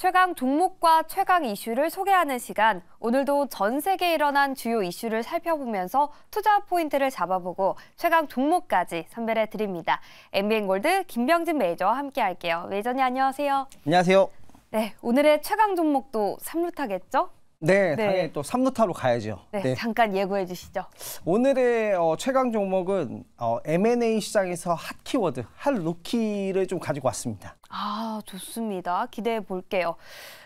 최강 종목과 최강 이슈를 소개하는 시간, 오늘도 전 세계에 일어난 주요 이슈를 살펴보면서 투자 포인트를 잡아보고 최강 종목까지 선별해 드립니다. MBN골드 김병진 매니저와 함께 할게요. 매니저님 안녕하세요. 안녕하세요. 네, 오늘의 최강 종목도 3루타겠죠? 네, 당연히 또 3루타로 가야죠. 네, 잠깐 예고해 주시죠. 오늘의 최강 종목은 M&A 시장에서 핫 키워드, 핫 루키를 좀 가지고 왔습니다. 아, 좋습니다. 기대해 볼게요.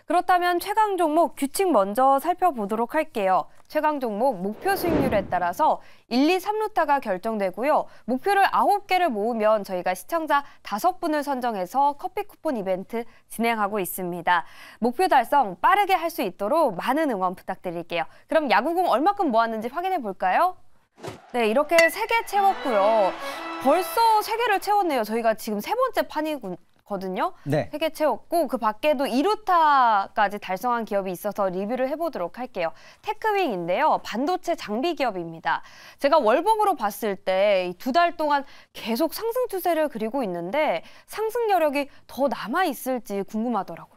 그렇다면 최강 종목 규칙 먼저 살펴보도록 할게요. 최강 종목 목표 수익률에 따라서 1, 2, 3루타가 결정되고요. 목표를 9개를 모으면 저희가 시청자 5분을 선정해서 커피 쿠폰 이벤트 진행하고 있습니다. 목표 달성 빠르게 할 수 있도록 많은 응원 부탁드릴게요. 그럼 야구공 얼마큼 모았는지 확인해 볼까요? 네, 이렇게 3개 채웠고요. 벌써 3개를 채웠네요. 저희가 지금 3번째 판이거든요. 네. 3개 채웠고 그 밖에도 2루타까지 달성한 기업이 있어서 리뷰를 해보도록 할게요. 테크윙인데요. 반도체 장비 기업입니다. 제가 월봉으로 봤을 때 2달 동안 계속 상승 추세를 그리고 있는데 상승 여력이 더 남아있을지 궁금하더라고요.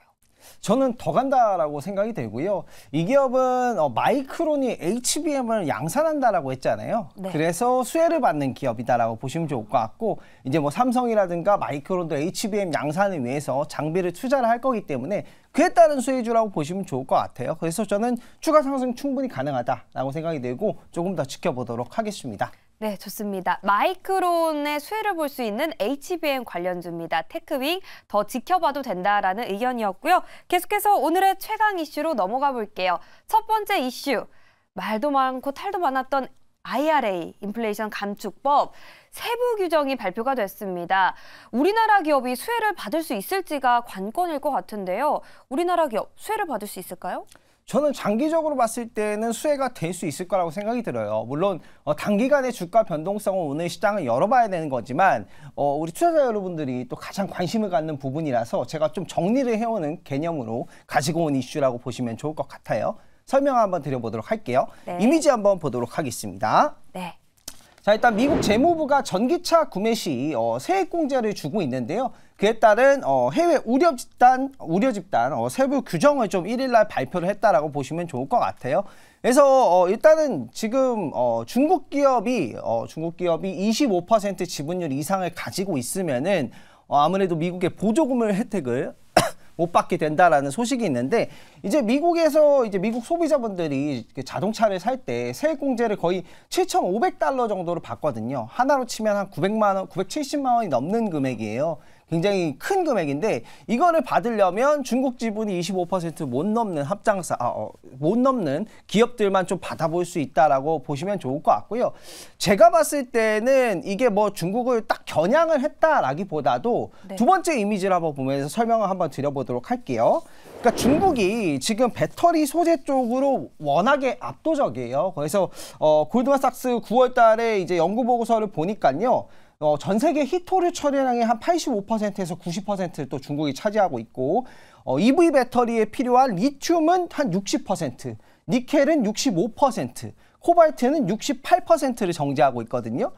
저는 더 간다라고 생각이 되고요. 이 기업은 마이크론이 HBM을 양산한다라고 했잖아요. 네. 그래서 수혜를 받는 기업이다라고 보시면 좋을 것 같고, 이제 뭐 삼성이라든가 마이크론도 HBM 양산을 위해서 장비를 투자를 할 거기 때문에 그에 따른 수혜주라고 보시면 좋을 것 같아요. 그래서 저는 추가 상승 충분히 가능하다라고 생각이 되고 조금 더 지켜보도록 하겠습니다. 네, 좋습니다. 마이크론의 수혜를 볼 수 있는 HBM 관련주입니다. 테크윙 더 지켜봐도 된다라는 의견이었고요. 계속해서 오늘의 최강 이슈로 넘어가 볼게요. 첫 번째 이슈, 말도 많고 탈도 많았던 IRA, 인플레이션 감축법 세부 규정이 발표가 됐습니다. 우리나라 기업이 수혜를 받을 수 있을지가 관건일 것 같은데요. 우리나라 기업 수혜를 받을 수 있을까요? 저는 장기적으로 봤을 때는 수혜가 될 수 있을 거라고 생각이 들어요. 물론 단기간의 주가 변동성은 오늘 시장을 열어봐야 되는 거지만 우리 투자자 여러분들이 또 가장 관심을 갖는 부분이라서 제가 좀 정리를 해오는 개념으로 가지고 온 이슈라고 보시면 좋을 것 같아요. 설명 한번 드려보도록 할게요. 네. 이미지 한번 보도록 하겠습니다. 네. 자, 일단 미국 재무부가 전기차 구매 시 세액공제를 주고 있는데요. 그에 따른 해외 우려 집단 세부 규정을 좀 1일 날 발표를 했다라고 보시면 좋을 것 같아요. 그래서 일단은 지금 중국 기업이 25% 지분율 이상을 가지고 있으면은 아무래도 미국의 보조금을 혜택을 못 받게 된다라는 소식이 있는데, 이제 미국에서 미국 소비자분들이 자동차를 살 때 세액 공제를 거의 7,500달러 정도로 받거든요. 하나로 치면 한 900만 원, 970만 원이 넘는 금액이에요. 굉장히 큰 금액인데 이거를 받으려면 중국 지분이 25% 못 넘는 기업들만 좀 받아볼 수 있다라고 보시면 좋을 것 같고요. 제가 봤을 때는 이게 뭐 중국을 딱 겨냥을 했다라기보다도 네. 두 번째 이미지를 한번 보면서 설명을 한번 드려보도록 할게요. 그러니까 중국이 지금 배터리 소재 쪽으로 워낙에 압도적이에요. 그래서 골드만삭스 9월 달에 이제 연구 보고서를 보니까요. 전 세계 히토류 처리량의 한 85%에서 90%를 또 중국이 차지하고 있고, EV 배터리에 필요한 리튬은 한 60%, 니켈은 65%, 코발트는 68%를 정제하고 있거든요.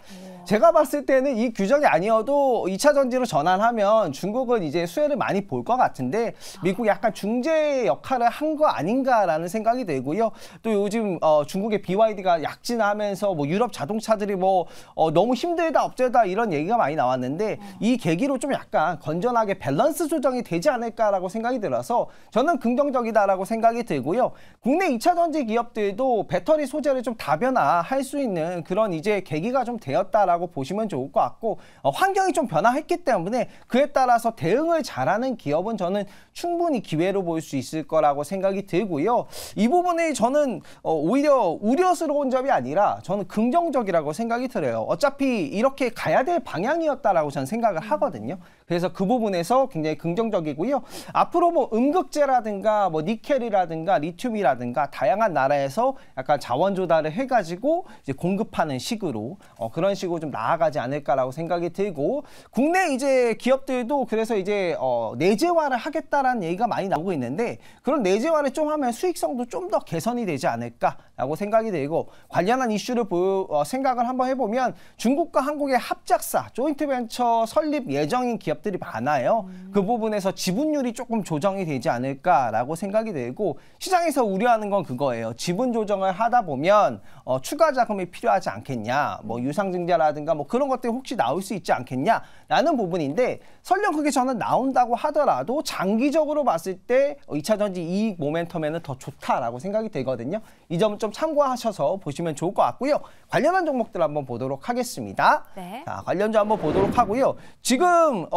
제가 봤을 때는 이 규정이 아니어도 2차 전지로 전환하면 중국은 이제 수혜를 많이 볼 것 같은데 미국이 약간 중재 역할을 한 거 아닌가라는 생각이 들고요. 또 요즘 중국의 BYD가 약진하면서 뭐 유럽 자동차들이 뭐 너무 힘들다 어쩌다 이런 얘기가 많이 나왔는데 이 계기로 좀 약간 건전하게 밸런스 조정이 되지 않을까라고 생각이 들어서 저는 긍정적이다라고 생각이 들고요. 국내 2차 전지 기업들도 배터리 소재를 좀 다변화할 수 있는 그런 이제 계기가 좀 되었다라고 보시면 좋을 것 같고, 환경이 좀 변화했기 때문에 그에 따라서 대응을 잘하는 기업은 저는 충분히 기회로 볼 수 있을 거라고 생각이 들고요. 이 부분이 저는 오히려 우려스러운 점이 아니라 저는 긍정적이라고 생각이 들어요. 어차피 이렇게 가야 될 방향이었다라고 저는 생각을 하거든요. 그래서 그 부분에서 굉장히 긍정적이고요. 앞으로 뭐 음극재라든가 뭐 니켈이라든가 리튬이라든가 다양한 나라에서 약간 자원 조달을 해가지고 이제 공급하는 식으로 그런 식으로 좀 나아가지 않을까라고 생각이 들고, 국내 이제 기업들도 그래서 이제 내재화를 하겠다라는 얘기가 많이 나오고 있는데 그런 내재화를 좀 하면 수익성도 좀 더 개선이 되지 않을까라고 생각이 들고, 관련한 이슈를 생각을 한번 해보면 중국과 한국의 합작사 조인트 벤처 설립 예정인 기업 기업들이 많아요. 그 부분에서 지분율이 조금 조정이 되지 않을까라고 생각이 되고 시장에서 우려하는 건 그거예요. 지분 조정을 하다 보면 추가 자금이 필요하지 않겠냐, 뭐 유상증자라든가 뭐 그런 것들이 혹시 나올 수 있지 않겠냐라는 부분인데 설령 그게 저는 나온다고 하더라도 장기적으로 봤을 때 2차 전지 이익 모멘텀에는 더 좋다라고 생각이 되거든요. 이 점은 좀 참고하셔서 보시면 좋을 것 같고요. 관련한 종목들 한번 보도록 하겠습니다. 네. 자, 관련주 한번 보도록 하고요. 지금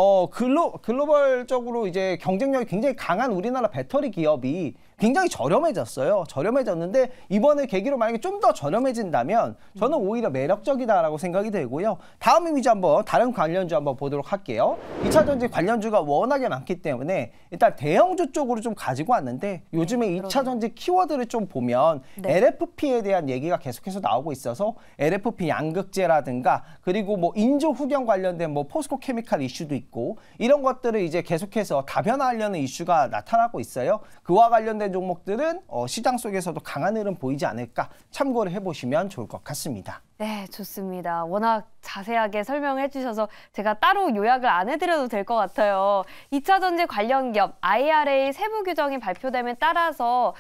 글로벌적으로 이제 경쟁력이 굉장히 강한 우리나라 배터리 기업이 굉장히 저렴해졌어요. 저렴해졌는데 이번에 계기로 만약에 좀 더 저렴해진다면 저는 오히려 매력적이다라고 생각이 되고요. 다음 이미지 한번 다른 관련주 한번 보도록 할게요. 2차 전지 관련주가 워낙에 많기 때문에 일단 대형주 쪽으로 좀 가지고 왔는데 요즘에 2차 전지 키워드를 좀 보면 LFP에 대한 얘기가 계속해서 나오고 있어서 LFP 양극재라든가 그리고 뭐 인조 후경 관련된 뭐 포스코 케미칼 이슈도 있고 이런 것들을 이제 계속해서 다변화하려는 이슈가 나타나고 있어요. 그와 관련된 종목들은 시장 속에서도 강한 흐름 보이지 않을까 참고를 해보시면 좋을 것 같습니다. 네, 좋습니다. 워낙 자세하게 설명해 주셔서 제가 따로 요약을 안 해드려도 될 것 같아요. 2차 전지 관련 기업 IRA 세부 규정이 발표됨에 따라서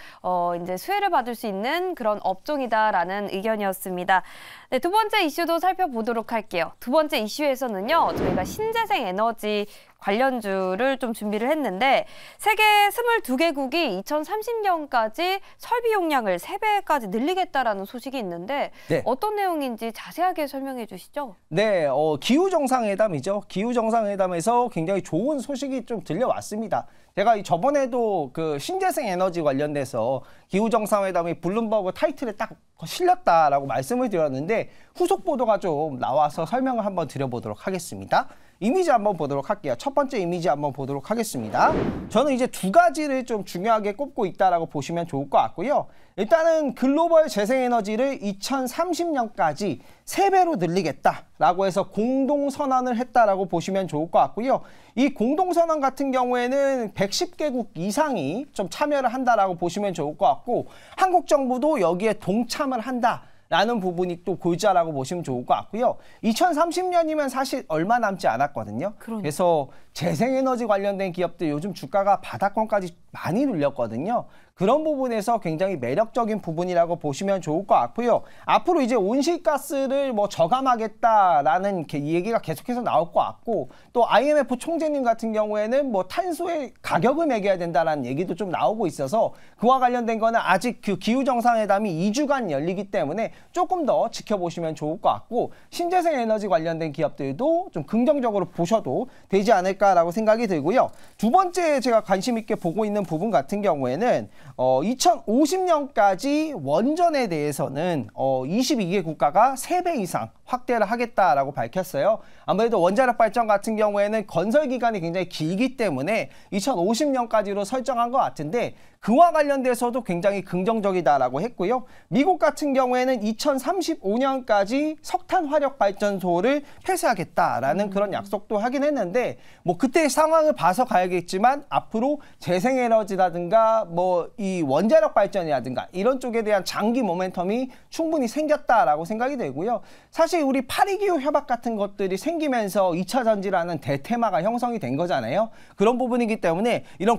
이제 수혜를 받을 수 있는 그런 업종이다라는 의견이었습니다. 네, 두 번째 이슈도 살펴보도록 할게요. 두 번째 이슈에서는요, 저희가 신재생 에너지 관련주를 좀 준비를 했는데 세계 22개국이 2030년까지 설비 용량을 3배까지 늘리겠다라는 소식이 있는데 네. 어떤 내용인지 자세하게 설명해 주시죠. 네, 기후정상회담이죠. 기후정상회담에서 굉장히 좋은 소식이 좀 들려왔습니다. 제가 저번에도 그 신재생 에너지 관련돼서 기후정상회담이 블룸버그 타이틀에 딱 실렸다라고 말씀을 드렸는데 후속 보도가 좀 나와서 설명을 한번 드려보도록 하겠습니다. 이미지 한번 보도록 할게요. 첫 번째 이미지 한번 보도록 하겠습니다. 저는 이제 두 가지를 좀 중요하게 꼽고 있다라고 보시면 좋을 것 같고요. 일단은 글로벌 재생에너지를 2030년까지 3배로 늘리겠다라고 해서 공동선언을 했다라고 보시면 좋을 것 같고요. 이 공동선언 같은 경우에는 110개국 이상이 좀 참여를 한다라고 보시면 좋을 것 같고 한국 정부도 여기에 동참을 한다. 라는 부분이 또 골자라고 보시면 좋을 것 같고요. 2030년이면 사실 얼마 남지 않았거든요. 그래서 재생에너지 관련된 기업들 요즘 주가가 바닥권까지 많이 눌렸거든요. 그런 부분에서 굉장히 매력적인 부분이라고 보시면 좋을 것 같고요. 앞으로 이제 온실가스를 뭐 저감하겠다라는 얘기가 계속해서 나올 것 같고 또 IMF 총재님 같은 경우에는 뭐 탄소의 가격을 매겨야 된다라는 얘기도 좀 나오고 있어서 그와 관련된 거는 아직 그 기후정상회담이 2주간 열리기 때문에 조금 더 지켜보시면 좋을 것 같고 신재생 에너지 관련된 기업들도 좀 긍정적으로 보셔도 되지 않을까라고 생각이 들고요. 두 번째 제가 관심 있게 보고 있는 부분 같은 경우에는 2050년까지 원전에 대해서는 22개 국가가 3배 이상 확대를 하겠다라고 밝혔어요. 아무래도 원자력 발전 같은 경우에는 건설 기간이 굉장히 길기 때문에 2050년까지로 설정한 것 같은데 그와 관련돼서도 굉장히 긍정적이다라고 했고요. 미국 같은 경우에는 2035년까지 석탄 화력 발전소를 폐쇄하겠다라는 그런 약속도 하긴 했는데 뭐 그때 상황을 봐서 가야겠지만 앞으로 재생에너지라든가 뭐 이 원자력 발전이라든가 이런 쪽에 대한 장기 모멘텀이 충분히 생겼다라고 생각이 되고요. 사실 우리 파리기후 협약 같은 것들이 생기면서 2차 전지라는 대테마가 형성이 된 거잖아요. 그런 부분이기 때문에 이런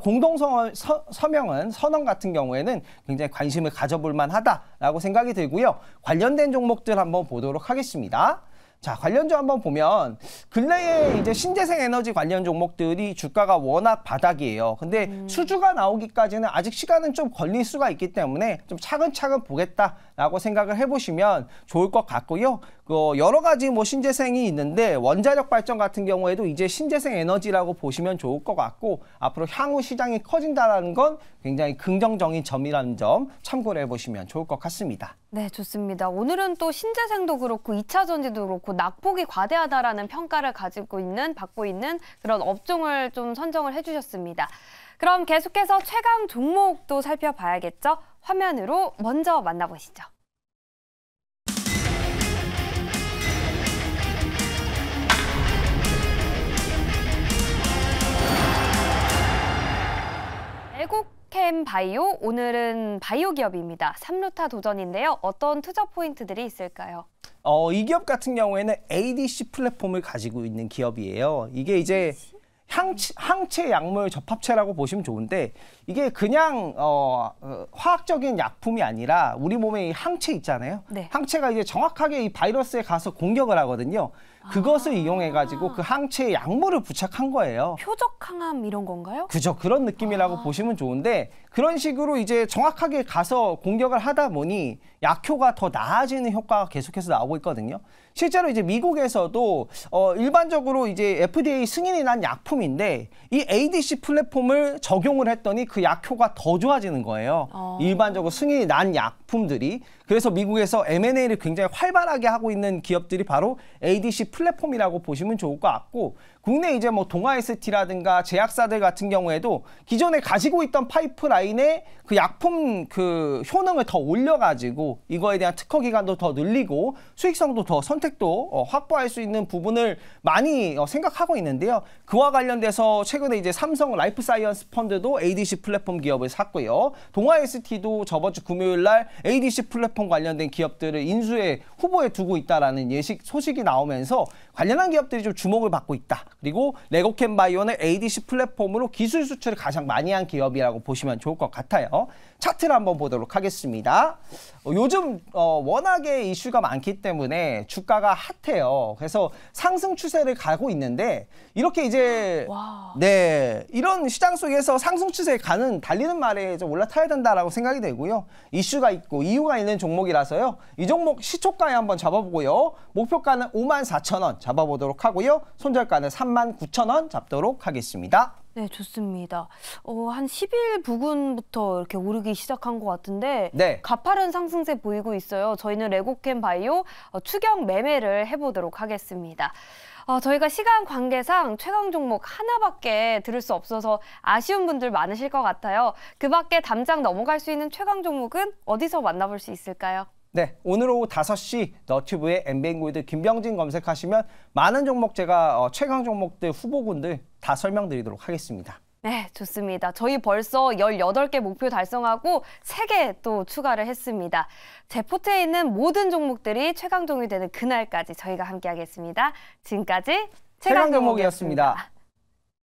선언 같은 경우에는 굉장히 관심을 가져볼 만하다라고 생각이 들고요. 관련된 종목들 한번 보도록 하겠습니다. 자, 관련주 한번 보면 근래에 이제 신재생 에너지 관련 종목들이 주가가 워낙 바닥이에요. 근데 수주가 나오기까지는 아직 시간은 좀 걸릴 수가 있기 때문에 좀 차근차근 보겠다라고 생각을 해보시면 좋을 것 같고요. 여러 가지 뭐 신재생이 있는데 원자력 발전 같은 경우에도 이제 신재생 에너지라고 보시면 좋을 것 같고 앞으로 향후 시장이 커진다는 건 굉장히 긍정적인 점이라는 점 참고를 해보시면 좋을 것 같습니다. 네, 좋습니다. 오늘은 또 신재생도 그렇고 2차 전지도 그렇고 낙폭이 과대하다라는 평가를 받고 있는 그런 업종을 좀 선정을 해주셨습니다. 그럼 계속해서 최강 종목도 살펴봐야겠죠? 화면으로 먼저 만나보시죠. 애국캠 바이오, 오늘은 바이오 기업입니다. 삼루타 도전인데요. 어떤 투자 포인트들이 있을까요? 이 기업 같은 경우에는 ADC 플랫폼을 가지고 있는 기업이에요. 이게 이제 항체 약물 접합체라고 보시면 좋은데 이게 그냥 화학적인 약품이 아니라 우리 몸에 이 항체 있잖아요. 네. 항체가 이제 정확하게 이 바이러스에 가서 공격을 하거든요. 그것을 이용해가지고 그 항체에 약물을 부착한 거예요. 표적 항암 이런 건가요? 그죠. 그런 느낌이라고 보시면 좋은데 그런 식으로 이제 정확하게 가서 공격을 하다 보니 약효가 더 나아지는 효과가 계속해서 나오고 있거든요. 실제로 이제 미국에서도 일반적으로 이제 FDA 승인이 난 약품인데 이 ADC 플랫폼을 적용을 했더니 그 약효가 더 좋아지는 거예요. 일반적으로 승인이 난 약품들이. 그래서 미국에서 M&A를 굉장히 활발하게 하고 있는 기업들이 바로 ADC 플랫폼이라고 보시면 좋을 것 같고 국내 이제 뭐 동아ST라든가 제약사들 같은 경우에도 기존에 가지고 있던 파이프라인에 그 약품 그 효능을 더 올려가지고 이거에 대한 특허 기간도 더 늘리고 수익성도 더 선택도 확보할 수 있는 부분을 많이 생각하고 있는데요. 그와 관련돼서 최근에 이제 삼성 라이프 사이언스 펀드도 ADC 플랫폼 기업을 샀고요. 동아ST도 저번 주 금요일 날 ADC 플랫폼 관련된 기업들을 인수에 후보에 두고 있다라는 소식이 나오면서 관련한 기업들이 좀 주목을 받고 있다. 그리고 레고캠바이오는 ADC 플랫폼으로 기술 수출을 가장 많이 한 기업이라고 보시면 좋을 것 같아요. 차트를 한번 보도록 하겠습니다. 요즘 워낙에 이슈가 많기 때문에 주가가 핫해요. 그래서 상승 추세를 가고 있는데 이렇게 이제 네 이런 시장 속에서 상승 추세에 달리는 말에 좀 올라타야 된다라고 생각이 되고요. 이슈가 있고 이유가 있는 종목이라서요. 이 종목 시초가에 한번 잡아보고요. 목표가는 54,000원 잡아보도록 하고요. 손절가는 39,000원 잡도록 하겠습니다. 네, 좋습니다. 한 10일 부근부터 이렇게 오르기 시작한 것 같은데 네. 가파른 상승세 보이고 있어요. 저희는 레고캠 바이오 추격 매매를 해보도록 하겠습니다. 저희가 시간 관계상 최강 종목 하나밖에 들을 수 없어서 아쉬운 분들 많으실 것 같아요. 그 밖에 담장 넘어갈 수 있는 최강 종목은 어디서 만나볼 수 있을까요? 네, 오늘 오후 5시 너튜브에 엠뱅골드 김병진 검색하시면 많은 종목 제가 최강 종목들 후보군들 다 설명드리도록 하겠습니다. 네, 좋습니다. 저희 벌써 18개 목표 달성하고 3개 또 추가를 했습니다. 제 포트에 있는 모든 종목들이 최강 종이 되는 그날까지 저희가 함께하겠습니다. 지금까지 최강 종목이었습니다.